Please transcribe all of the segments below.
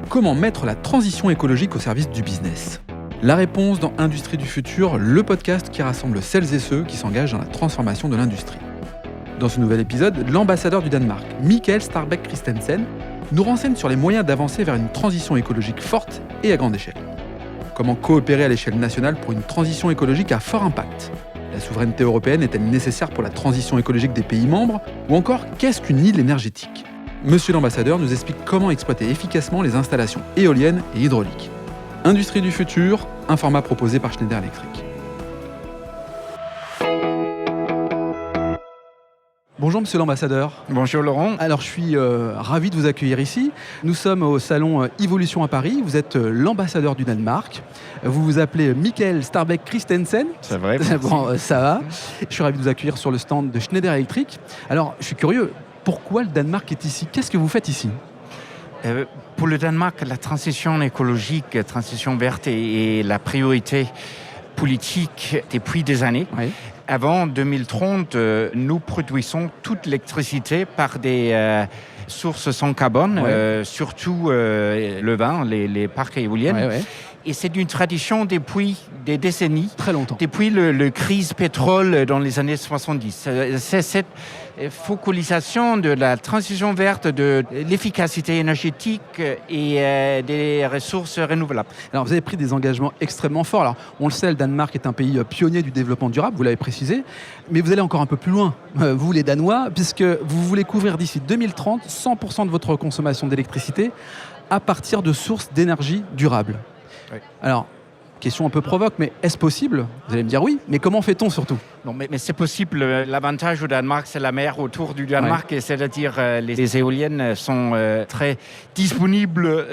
Comment mettre la transition écologique au service du business ? La réponse dans Industrie du futur, le podcast qui rassemble celles et ceux qui s'engagent dans la transformation de l'industrie. Dans ce nouvel épisode, l'ambassadeur du Danemark, Mikael Starbæk Christensen, nous renseigne sur les moyens d'avancer vers une transition écologique forte et à grande échelle. Comment coopérer à l'échelle nationale pour une transition écologique à fort impact ? La souveraineté européenne est-elle nécessaire pour la transition écologique des pays membres ? Ou encore, qu'est-ce qu'une île énergétique ? Monsieur l'ambassadeur nous explique comment exploiter efficacement les installations éoliennes et hydrauliques. Industrie du futur, un format proposé par Schneider Electric. Bonjour Monsieur l'ambassadeur. Bonjour Laurent. Alors je suis ravi de vous accueillir ici. Nous sommes au salon Evolution à Paris. Vous êtes l'ambassadeur du Danemark. Vous vous appelez Mikael Starbæk Christensen. C'est vrai. Bon, ça va. Je suis ravi de vous accueillir sur le stand de Schneider Electric. Alors je suis curieux, pourquoi le Danemark est ici ? Qu'est-ce que vous faites ici ? Pour le Danemark, la transition écologique, la transition verte est la priorité politique depuis des années. Oui. Avant 2030, nous produisons toute l'électricité par des sources sans carbone, surtout le vent, les parcs éoliennes. Oui. Et c'est une tradition depuis des décennies. Très longtemps. Depuis le crise pétrole dans les années 70. C'est cette focalisation de la transition verte, de l'efficacité énergétique et des ressources renouvelables. Alors vous avez pris des engagements extrêmement forts. Alors on le sait, le Danemark est un pays pionnier du développement durable, vous l'avez précisé. Mais vous allez encore un peu plus loin, vous les Danois, puisque vous voulez couvrir d'ici 2030 100% de votre consommation d'électricité à partir de sources d'énergie durables. Oui. Alors, question un peu provoque, mais est-ce possible ? Vous allez me dire oui, mais comment fait-on surtout ? Non, mais c'est possible. L'avantage au Danemark, c'est la mer autour du Danemark, et c'est-à-dire les éoliennes sont très disponibles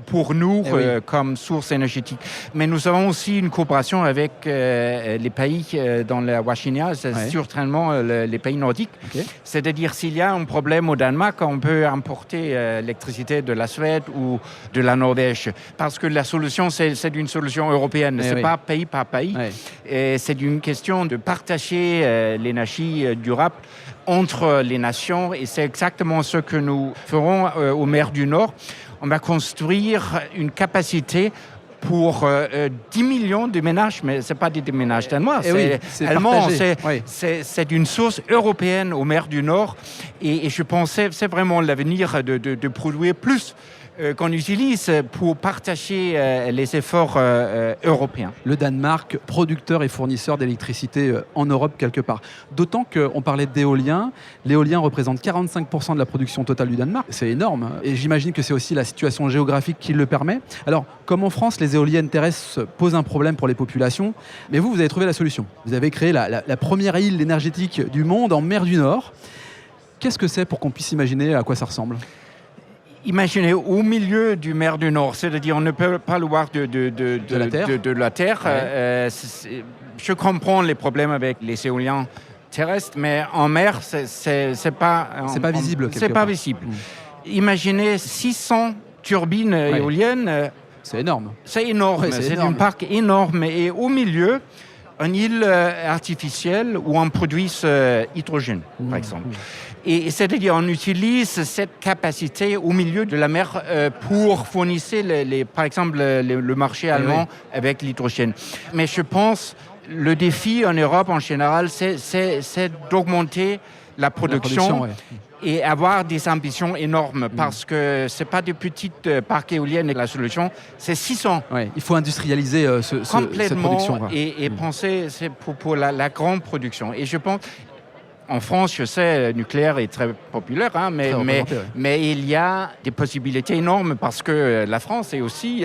pour nous comme source énergétique. Mais nous avons aussi une coopération avec les pays dans la Oceania, c'est certainement les pays nordiques. Okay. C'est-à-dire s'il y a un problème au Danemark, on peut importer l'électricité de la Suède ou de la Norvège, parce que la solution, c'est une solution européenne. C'est pas pays par pays. Et c'est une question de partager l'énergie durable entre les nations, et c'est exactement ce que nous ferons aux mers du Nord. On va construire une capacité pour 10 millions de ménages, mais ce n'est pas des ménages danois, c'est allemand, c'est une source européenne aux mers du Nord, et je pense que c'est vraiment l'avenir de produire plus qu'on utilise pour partager les efforts européens. Le Danemark, producteur et fournisseur d'électricité en Europe quelque part. D'autant qu'on parlait d'éolien. L'éolien représente 45% de la production totale du Danemark. C'est énorme. Et j'imagine que c'est aussi la situation géographique qui le permet. Alors, comme en France, les éoliennes terrestres posent un problème pour les populations. Mais vous avez trouvé la solution. Vous avez créé la première île énergétique du monde en mer du Nord. Qu'est-ce que c'est pour qu'on puisse imaginer à quoi ça ressemble ? Imaginez au milieu du mer du Nord, c'est-à-dire on ne peut pas le voir de la Terre. Ouais. Je comprends les problèmes avec les éoliens terrestres, mais en mer, c'est pas visible. C'est pas visible. Imaginez 600 turbines éoliennes. C'est énorme. C'est énorme. C'est un parc énorme, et au milieu, une île artificielle où on produit hydrogène, par exemple. Et c'est-à-dire on utilise cette capacité au milieu de la mer pour fournir, par exemple, le marché allemand avec l'hydrogène. Mais je pense le défi en Europe en général, c'est d'augmenter la production et avoir des ambitions énormes, parce que ce n'est pas des petites parcs éoliennes la solution, c'est 600. Il faut industrialiser cette production. Et penser pour la grande production. Et je pense... En France, je sais, le nucléaire est très populaire, mais il y a des possibilités énormes, parce que la France est aussi...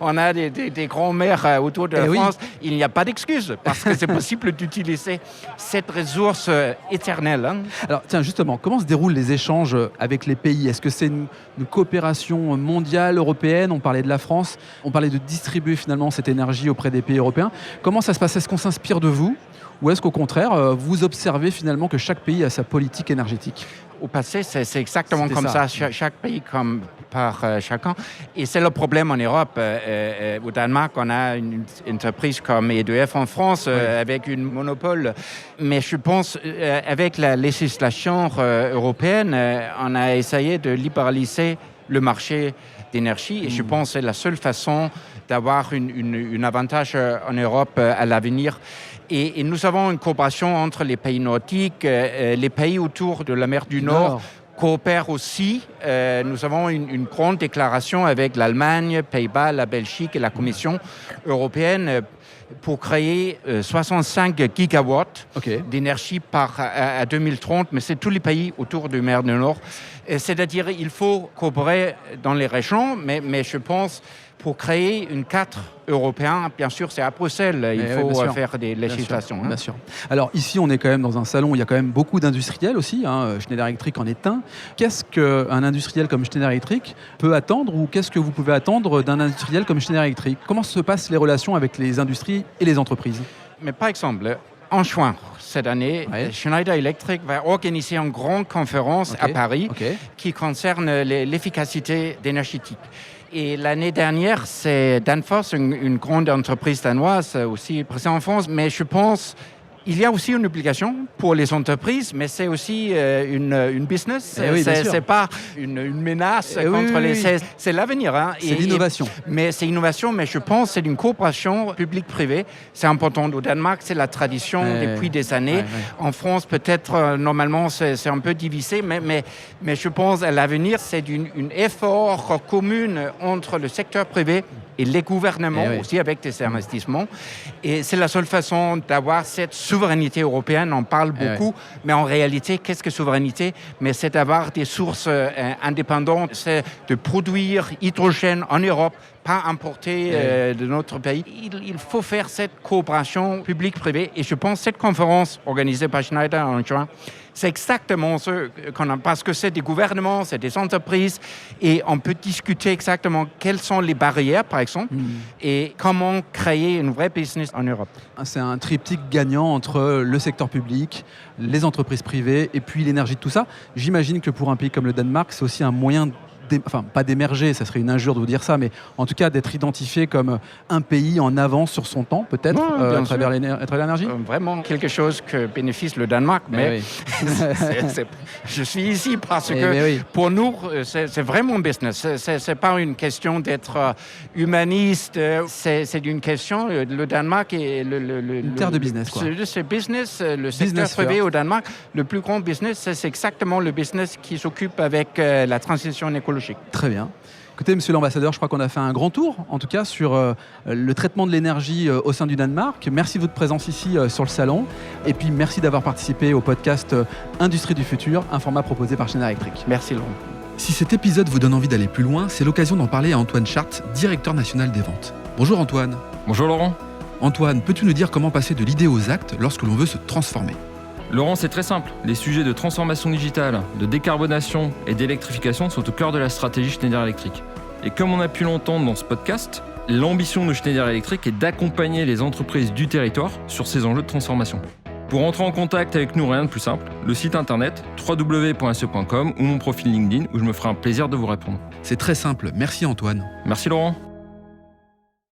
on a des grands mers autour de la France. Il n'y a pas d'excuse, parce que c'est possible d'utiliser cette ressource éternelle. Alors, tiens, justement, comment se déroulent les échanges avec les pays ? Est-ce que c'est une coopération mondiale, européenne ? On parlait de la France, on parlait de distribuer finalement cette énergie auprès des pays européens. Comment ça se passe ? Est-ce qu'on s'inspire de vous ? Ou est-ce qu'au contraire, vous observez finalement que chaque pays a sa politique énergétique ? Au passé, c'est exactement comme ça. Chaque pays par chacun. Et c'est le problème en Europe. Au Danemark, on a une entreprise comme EDF en France avec un monopole. Mais je pense, avec la législation européenne, on a essayé de libéraliser le marché d'énergie. Et je pense que c'est la seule façon d'avoir un avantage en Europe à l'avenir. Et nous avons une coopération entre les pays nordiques, les pays autour de la mer du Nord coopèrent aussi. Nous avons une grande déclaration avec l'Allemagne, Pays-Bas, la Belgique et la Commission européenne pour créer 65 gigawatts d'énergie à 2030, mais c'est tous les pays autour de la mer du Nord. C'est-à-dire qu'il faut coopérer dans les régions, mais je pense pour créer une cadre européen, bien sûr, c'est à Bruxelles. Il faut faire des législations. Bien sûr. Alors ici, on est quand même dans un salon où il y a quand même beaucoup d'industriels aussi. Schneider Electric en est un. Qu'est-ce qu'un industriel comme Schneider Electric peut attendre ou qu'est-ce que vous pouvez attendre d'un industriel comme Schneider Electric? Comment se passent les relations avec les industries et les entreprises? Mais par exemple, en juin cette année, Schneider Electric va organiser une grande conférence à Paris qui concerne l'efficacité énergétique. Et l'année dernière, c'est Danfoss, une grande entreprise danoise, aussi présente en France. Mais je pense qu'il y a aussi une obligation pour les entreprises, mais c'est aussi une business. C'est pas une menace contre les... C'est l'avenir. C'est l'innovation. Mais c'est l'innovation, mais je pense que c'est une coopération publique-privée. C'est important. Au Danemark, c'est la tradition depuis des années. En France, peut-être, normalement, c'est un peu divisé, mais je pense à l'avenir, c'est un effort commun entre le secteur privé et les gouvernements aussi avec des investissements. Et c'est la seule façon d'avoir cette souveraineté européenne. On parle beaucoup, mais en réalité, qu'est-ce que souveraineté? Mais c'est d'avoir des sources indépendantes, c'est de produire hydrogène en Europe, pas importer de notre pays. Il faut faire cette coopération publique-privée. Et je pense que cette conférence organisée par Schneider en juin, c'est exactement ce qu'on a, parce que c'est des gouvernements, c'est des entreprises, et on peut discuter exactement quelles sont les barrières, par exemple, et comment créer une vraie business en Europe. C'est un triptyque gagnant entre le secteur public, les entreprises privées, et puis l'énergie de tout ça. J'imagine que pour un pays comme le Danemark, c'est aussi un moyen pas d'émerger, ça serait une injure de vous dire ça, mais en tout cas d'être identifié comme un pays en avance sur son temps, peut-être, à travers l'énergie. Vraiment quelque chose que bénéficie le Danemark, mais je suis ici parce que pour nous, c'est vraiment un business. C'est pas une question d'être humaniste, c'est une question, le Danemark est une terre de business, quoi. C'est business, le secteur privé au Danemark, le plus grand business, c'est exactement le business qui s'occupe avec la transition écologique. Très bien. Écoutez, monsieur l'ambassadeur, je crois qu'on a fait un grand tour, en tout cas, sur le traitement de l'énergie au sein du Danemark. Merci de votre présence ici sur le salon. Et puis, merci d'avoir participé au podcast Industrie du futur, un format proposé par Schneider Electric. Merci, Laurent. Si cet épisode vous donne envie d'aller plus loin, c'est l'occasion d'en parler à Antoine Chart, directeur national des ventes. Bonjour Antoine. Bonjour Laurent. Antoine, peux-tu nous dire comment passer de l'idée aux actes lorsque l'on veut se transformer ? Laurent, c'est très simple. Les sujets de transformation digitale, de décarbonation et d'électrification sont au cœur de la stratégie Schneider Electric. Et comme on a pu l'entendre dans ce podcast, l'ambition de Schneider Electric est d'accompagner les entreprises du territoire sur ces enjeux de transformation. Pour entrer en contact avec nous, rien de plus simple, le site internet www.se.com ou mon profil LinkedIn où je me ferai un plaisir de vous répondre. C'est très simple. Merci Antoine. Merci Laurent.